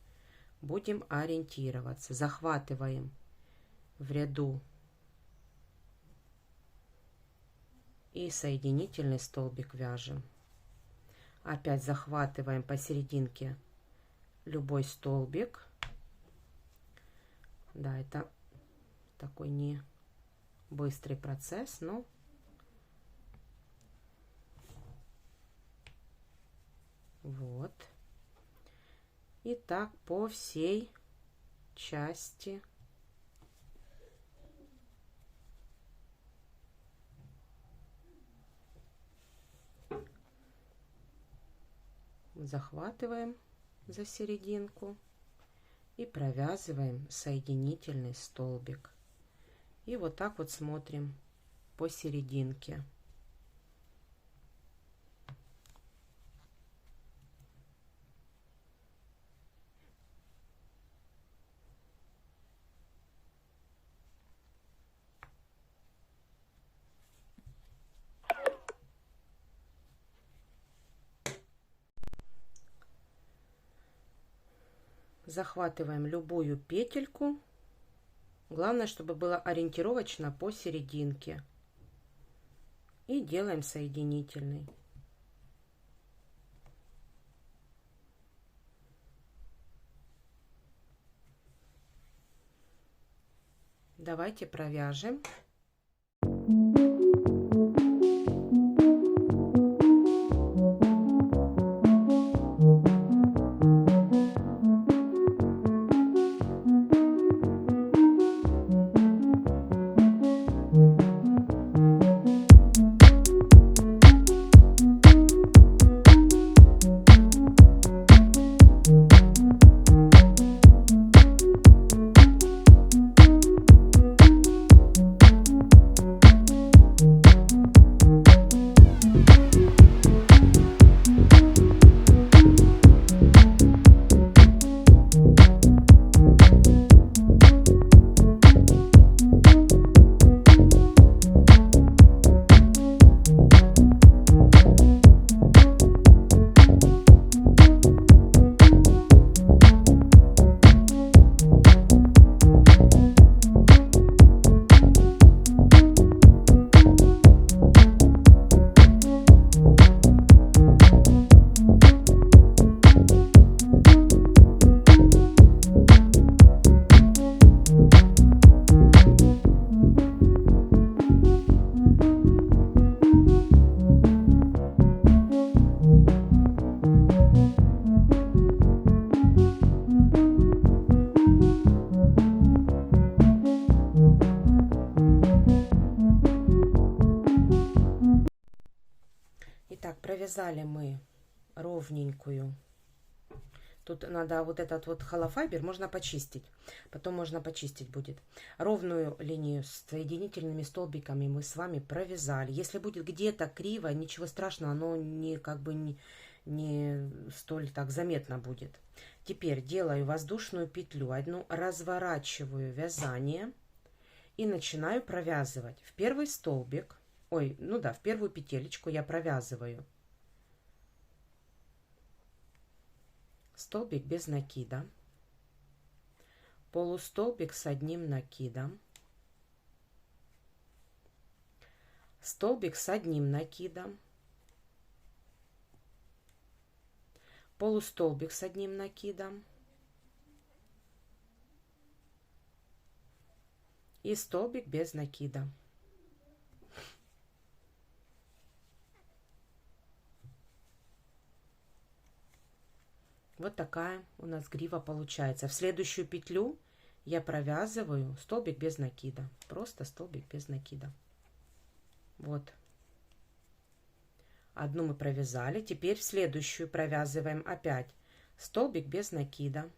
будем ориентироваться. Захватываем в ряду и соединительный столбик вяжем. Опять захватываем посерединке любой столбик. Да, это такой не быстрый процесс, но вот. И так по всей части. Захватываем за серединку и провязываем соединительный столбик. И вот так вот смотрим по серединке. Захватываем любую петельку. Главное, чтобы было ориентировочно по серединке. И делаем соединительный. Давайте провяжем. Итак, провязали мы ровненькую. Тут надо вот этот вот холофайбер можно почистить. Потом можно почистить будет. Ровную линию с соединительными столбиками мы с вами провязали. Если будет где-то криво, ничего страшного, оно не как бы не столь так заметно будет. Теперь делаю воздушную петлю, одну разворачиваю вязание и начинаю провязывать. В первый столбик, в первую петелечку я провязываю столбик без накида, полустолбик с одним накидом, столбик с одним накидом, полустолбик с одним накидом и столбик без накида. Вот такая у нас грива получается. В следующую петлю я провязываю столбик без накида. Просто столбик без накида. Вот. Одну мы провязали. Теперь в следующую провязываем опять столбик без накида.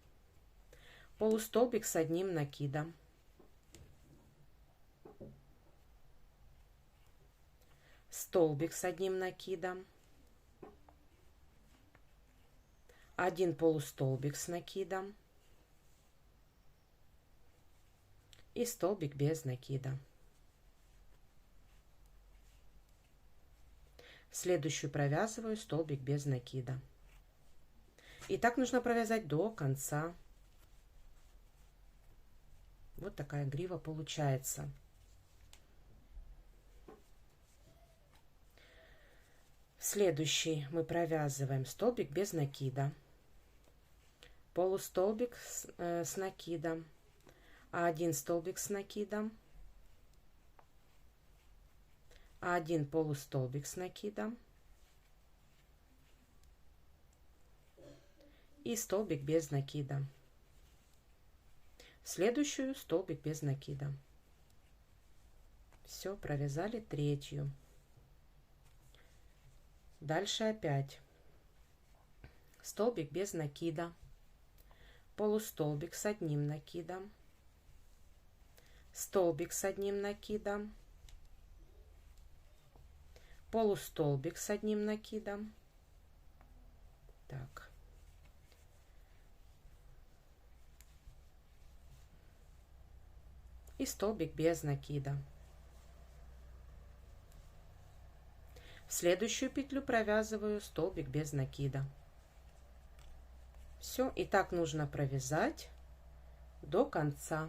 Полустолбик с одним накидом. Столбик с одним накидом. Один полустолбик с накидом и столбик без накида. Следующую провязываю столбик без накида. И так нужно провязать до конца. Вот такая грива получается. Следующий мы провязываем столбик без накида. Полустолбик с накидом, один столбик с накидом, один полустолбик с накидом и столбик без накида. Следующую столбик без накида. Все, провязали третью. Дальше опять столбик без накида. Полустолбик с одним накидом, столбик с одним накидом, полустолбик с одним накидом. Так. И столбик без накида. В следующую петлю провязываю столбик без накида. Все, и так нужно провязать до конца.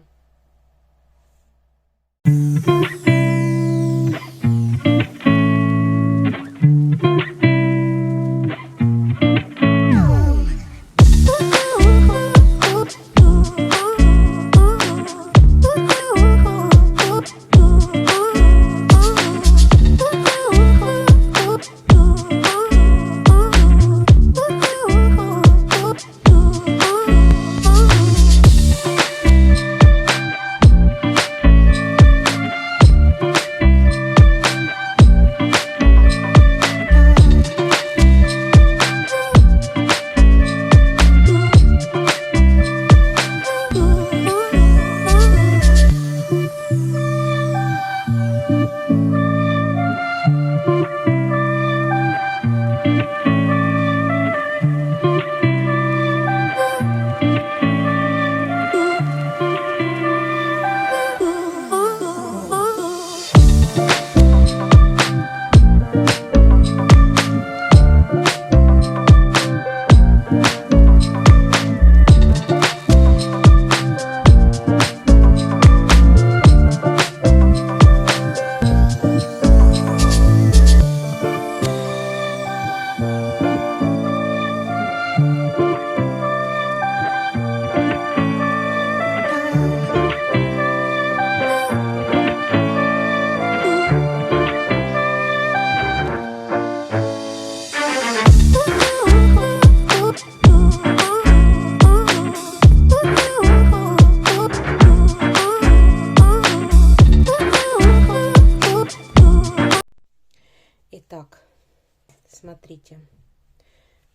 Смотрите,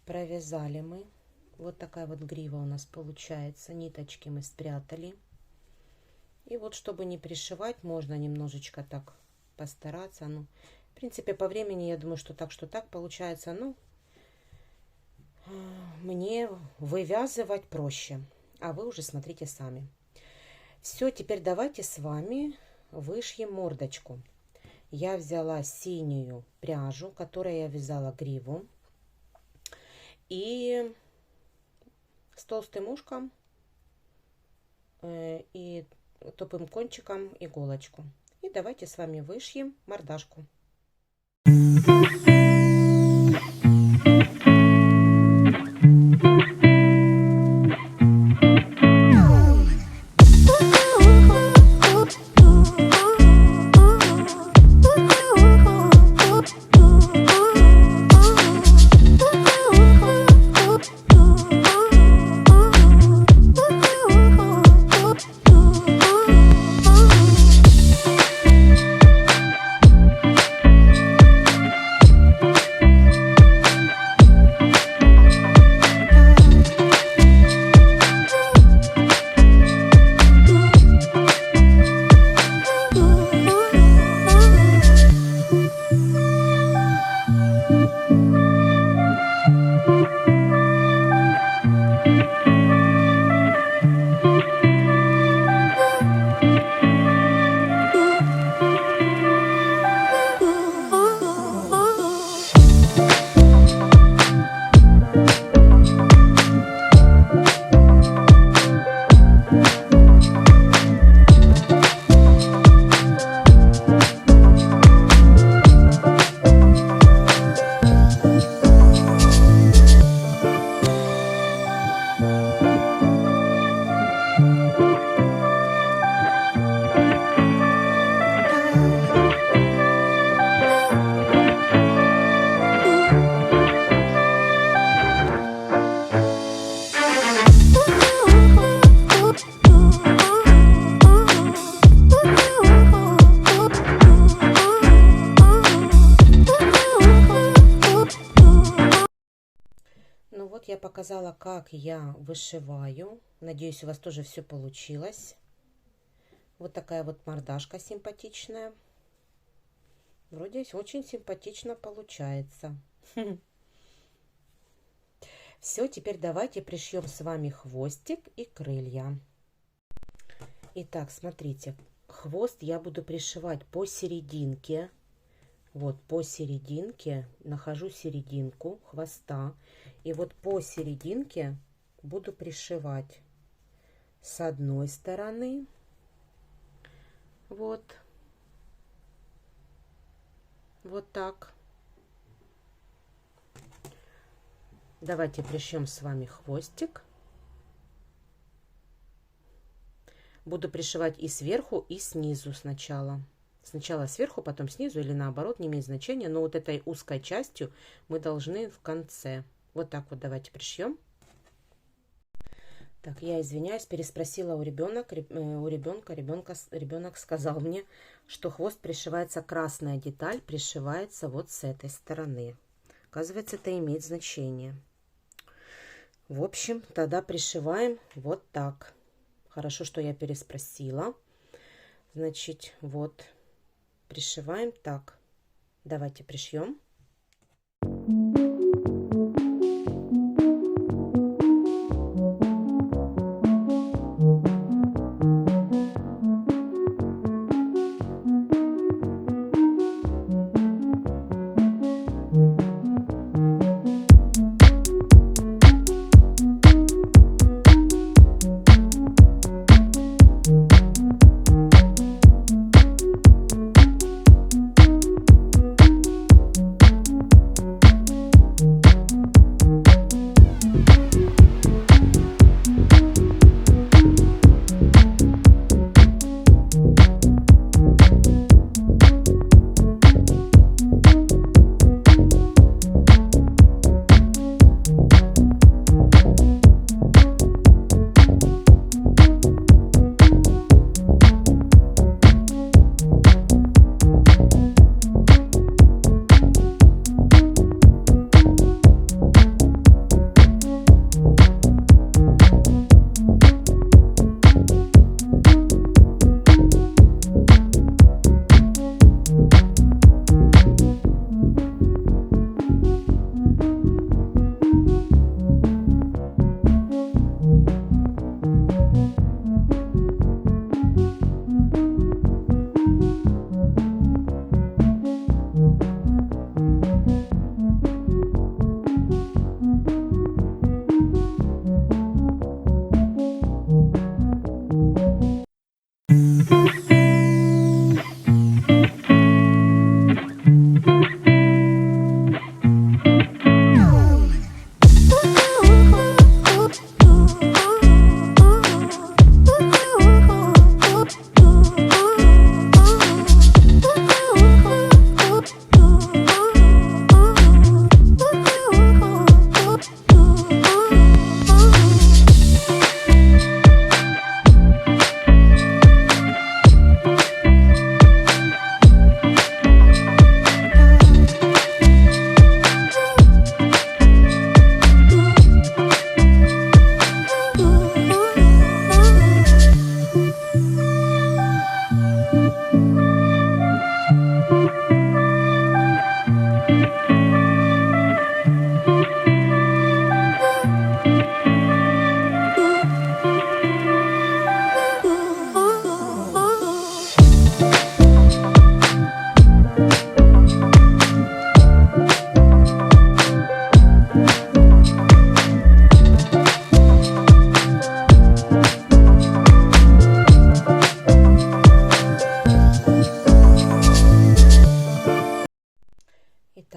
провязали мы. Вот такая вот грива у нас получается. Ниточки мы спрятали. И вот, чтобы не пришивать, можно немножечко так постараться. Ну, в принципе, по времени, я думаю, что так получается. Ну, мне вывязывать проще. А вы уже смотрите сами. Все, теперь давайте с вами вышьем мордочку. Я взяла синюю пряжу, которой я вязала гриву. И с толстым ушком и тупым кончиком иголочку. И давайте с вами вышьем мордашку. Ну вот я показала, как я вышиваю. Надеюсь, у вас тоже все получилось. Вот такая вот мордашка симпатичная. Вроде очень симпатично получается. Все, теперь давайте пришьем с вами хвостик и крылья. Итак, смотрите, хвост я буду пришивать посерединке. Вот посерединке нахожу серединку хвоста. И вот посерединке буду пришивать с одной стороны. Вот. Вот так. Давайте пришьем с вами хвостик. Буду пришивать и сверху, и снизу сначала. Сначала сверху, потом снизу или наоборот, не имеет значения. Но вот этой узкой частью мы должны в конце. Вот так вот давайте пришьем. Так, я извиняюсь, переспросила у ребенка. Ребенок сказал мне, что хвост пришивается, красная деталь пришивается вот с этой стороны. Оказывается, это имеет значение. В общем, тогда пришиваем вот так. Хорошо, что я переспросила. Значит, вот пришиваем так. Давайте пришьем.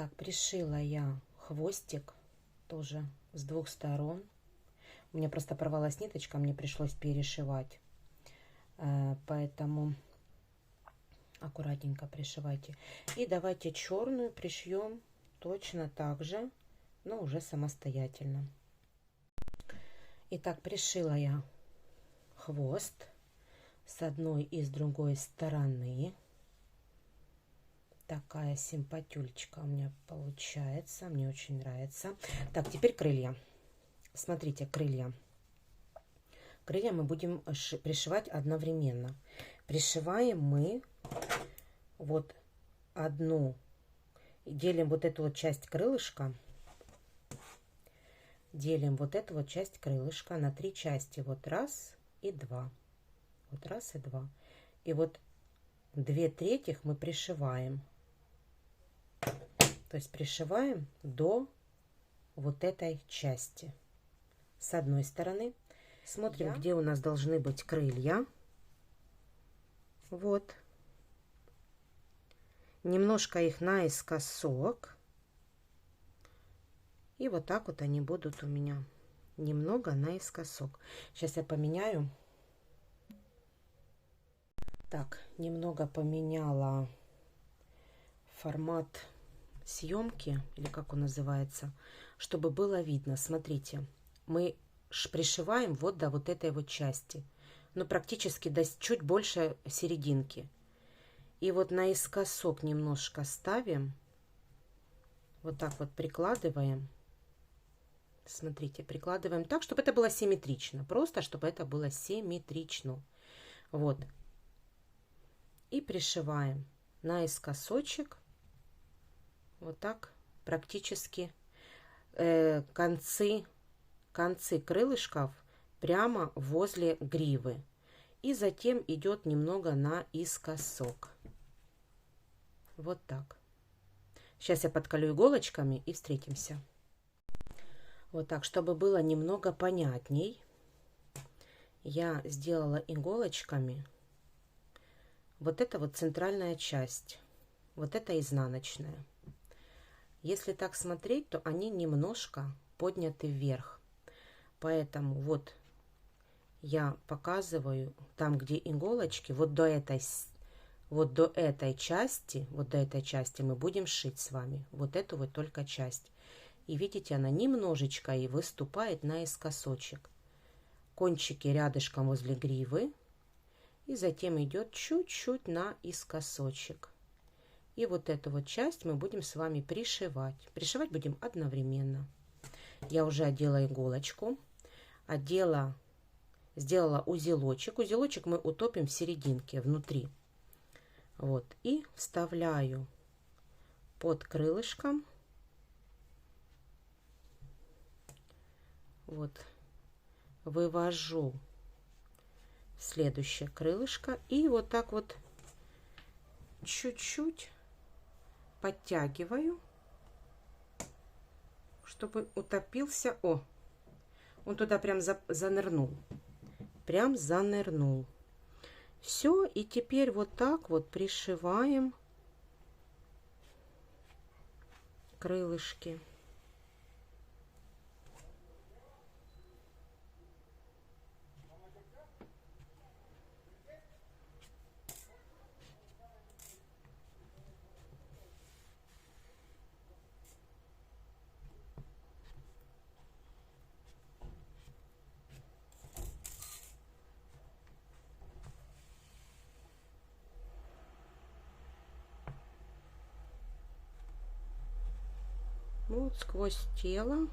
Итак, пришила я хвостик тоже с двух сторон. У меня просто порвалась ниточка, мне пришлось перешивать. Поэтому аккуратненько пришивайте. И давайте черную пришьем точно так же, но уже самостоятельно. Итак, пришила я хвост с одной и с другой стороны. Такая симпатюлечка у меня получается. Мне очень нравится. Так, теперь крылья. Смотрите, крылья. Крылья мы будем пришивать одновременно. Пришиваем мы вот одну. Делим вот эту вот часть крылышка. Делим вот эту вот часть крылышка на 3 части. Вот раз и два. Вот раз и два. И вот 2/3 мы пришиваем. То есть пришиваем до вот этой части. С одной стороны. Смотрим, где у нас должны быть крылья. Вот. Немножко их наискосок. И вот так вот они будут у меня. Немного наискосок. Сейчас я поменяю. Так, немного поменяла формат съемки, или как он называется, чтобы было видно. Смотрите, мы пришиваем вот до вот этой вот части, но практически до чуть больше серединки. И вот наискосок немножко ставим, вот так вот прикладываем. Смотрите, прикладываем так, чтобы это было симметрично, просто чтобы это было симметрично. Вот. И пришиваем наискосочек. Вот так практически концы крылышков прямо возле гривы. И затем идет немного наискосок. Вот так. Сейчас я подколю иголочками и встретимся. Вот так, чтобы было немного понятней, я сделала иголочками вот это вот центральная часть. Вот это изнаночная. Если так смотреть, то они немножко подняты вверх. Поэтому вот я показываю там, где иголочки, вот до этой части мы будем шить с вами. Вот эту вот только часть. И видите, она немножечко и выступает наискосочек. Кончики рядышком возле гривы. И затем идет чуть-чуть наискосочек. И вот эту вот часть мы будем с вами пришивать. Пришивать будем одновременно. Я уже одела иголочку. Сделала узелочек. Узелочек мы утопим в серединке, внутри. Вот. И вставляю под крылышком. Вот. Вывожу в следующее крылышко. И вот так вот чуть-чуть подтягиваю, чтобы утопился. О, он туда прям занырнул. Прям занырнул. Все, и теперь вот так вот пришиваем крылышки. Вот сквозь тело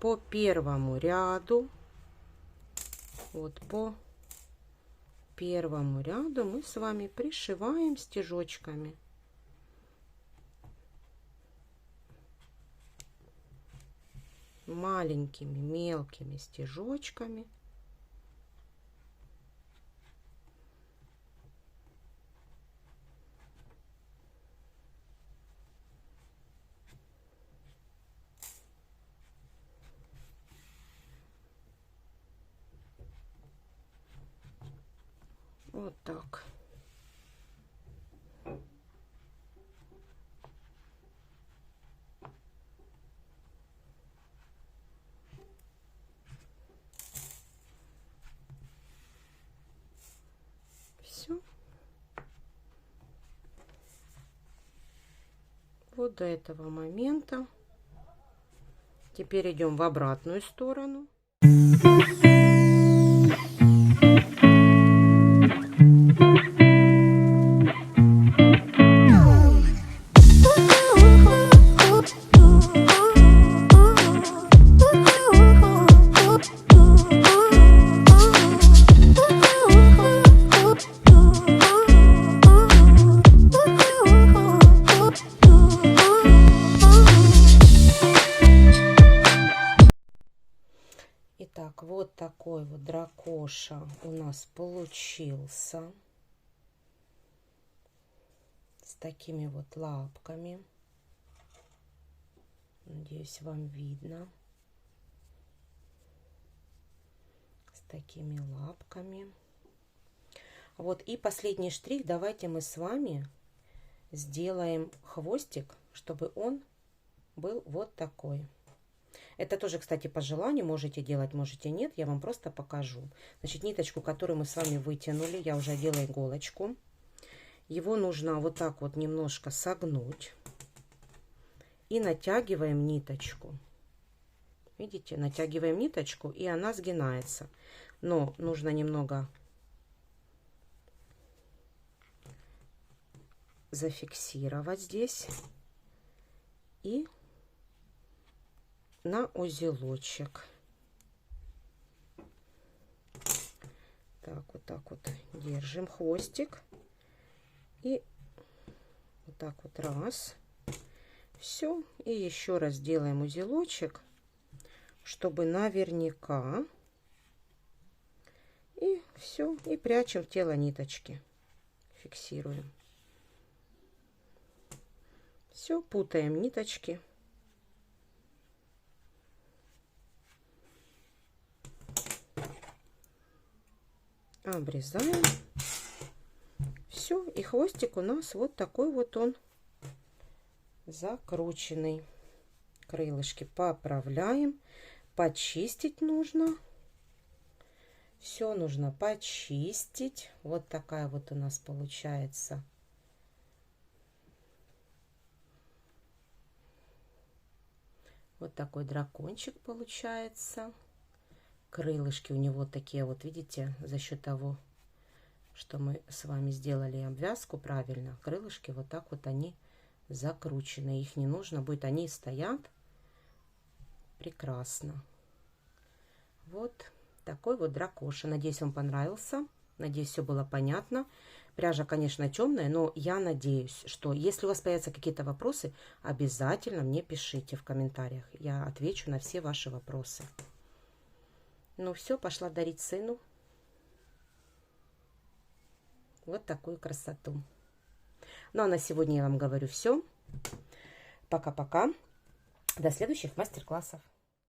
по первому ряду, вот по первому ряду мы с вами пришиваем стежочками. Маленькими мелкими стежочками. Вот так. вот до этого момента. Теперь идем в обратную сторону. Итак, вот такой вот дракоша у нас получился. С такими вот лапками. Надеюсь, вам видно. С такими лапками. Вот и последний штрих. Давайте мы с вами сделаем хвостик, чтобы он был вот такой. Это тоже, кстати, по желанию. Можете делать, можете нет. Я вам просто покажу. Значит, ниточку, которую мы с вами вытянули, я уже одела иголочку. Его нужно вот так вот немножко согнуть. И натягиваем ниточку. Видите, натягиваем ниточку, и она сгинается. Но нужно немного зафиксировать здесь. И на узелочек. Так вот держим хвостик. И вот так вот раз. Все. И еще раз делаем узелочек, чтобы наверняка. И все. И прячем в тело ниточки. Фиксируем. Все. Путаем ниточки. Обрезаем. Все, и хвостик у нас вот такой вот он закрученный. Крылышки поправляем. Почистить нужно. Все нужно почистить. Вот такая вот у нас получается. Вот такой дракончик получается. Крылышки у него такие вот, видите, за счет того, что мы с вами сделали обвязку правильно, крылышки вот так вот они закручены. Их не нужно будет, они стоят прекрасно. Вот такой вот дракоша. Надеюсь, вам понравился. Надеюсь, все было понятно. Пряжа, конечно, темная, но я надеюсь, что если у вас появятся какие-то вопросы, обязательно мне пишите в комментариях. Я отвечу на все ваши вопросы. Ну все, пошла дарить сыну вот такую красоту. Ну а на сегодня я вам говорю все. Пока-пока. До следующих мастер-классов.